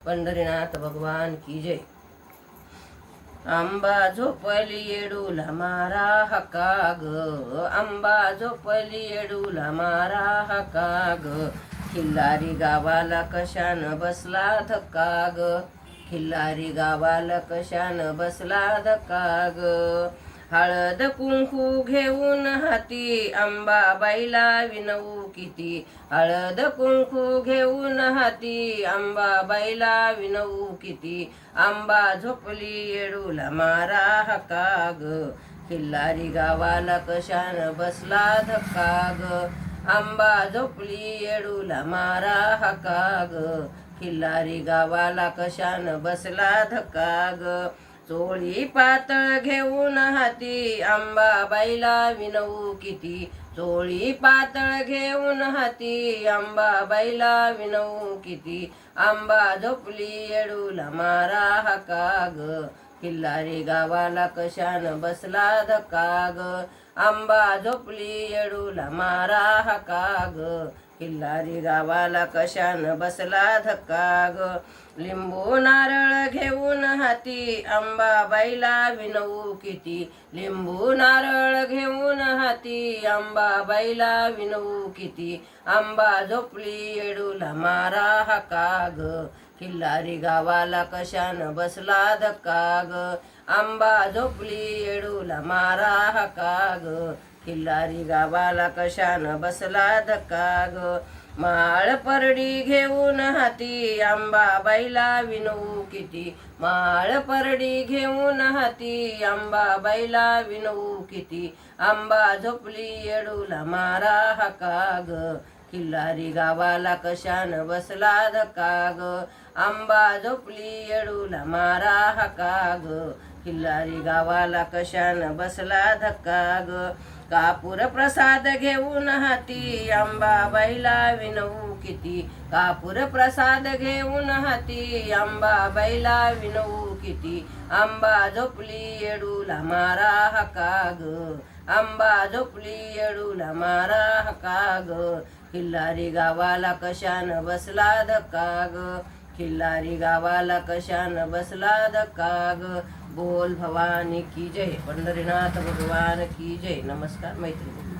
पंढरीनाथ भगवान की जय। आंबा झोपली येडूला मारा हका ग, आंबा झोपली येडूला मारा हका ग, खिल्लारी गावाला कशान बसला धक्का ग, खिल्लारी गावाला कशान बसला धक्का ग। हळद कुंकू घेऊन हाती अंबाबाईला विनवू किती, हळद कुंकू घेऊन हाती अंबाबाईला विनवू किती, आंबा झोपली येडूला मारा हका ग, खिल्लारी गावाला कशान बसला धक्का ग, आंबा झोपली येडूला मारा हका ग, खिल्लारी गावाला कशान बसला धक्का ग। चोळी पातळ घेऊन हाती अंबाबाईला विनवू किती, चोळी पातळ घेऊन हाती अंबाबाईला विनवू किती, आंबा झोपली येडूला मारा हका ग, खिल्लारी गावाला कशान बसला धक्का ग, आंबा झोपली येडूला मारा हका ग, खिल्लारी गावाला कशान बसला धक्का ग। लिंबू नारळ घेऊन हाती अंबाबाईला विनवू किती, लिंबू नारळ घेऊन हाती अंबाबाईला विनवू किती, आंबा झोपली येडूला मारा हका ग, खिल्लारी गावाला कशान बसला धक्का ग, आंबा झोपली येडूला मारा हका ग, खिल्लारी गावाला कशान बसला धक्का ग। माळ परडी घेऊन हाती अंबाबाईला विनवू किती, माळ परडी घेऊन हाती अंबाबाईला विनवू किती, आंबा झोपली येडूला मारा हका ग, खिल्लारी गावाला कशान बसला धक्का ग, आंबा झोपली येडूला मारा हका ग, खिल्लारी गावाला कशान बसला धक्का ग। कापूर प्रसाद घेऊन हाती अंबाबाईला विनवू किती, कापूर प्रसाद घेऊन हाती अंबाबाईला विनवू किती, आंबा झोपली येडूला मारा हका ग, आंबा झोपली येडूला मारा हका ग, खिल्लारी गावाला कशान बसला धक्का ग, खिल्लारी गावाला कशान बसला धक्का ग। बोल भवानी की जय, पंढरीनाथ भगवान की जय। नमस्कार मैत्रिणी।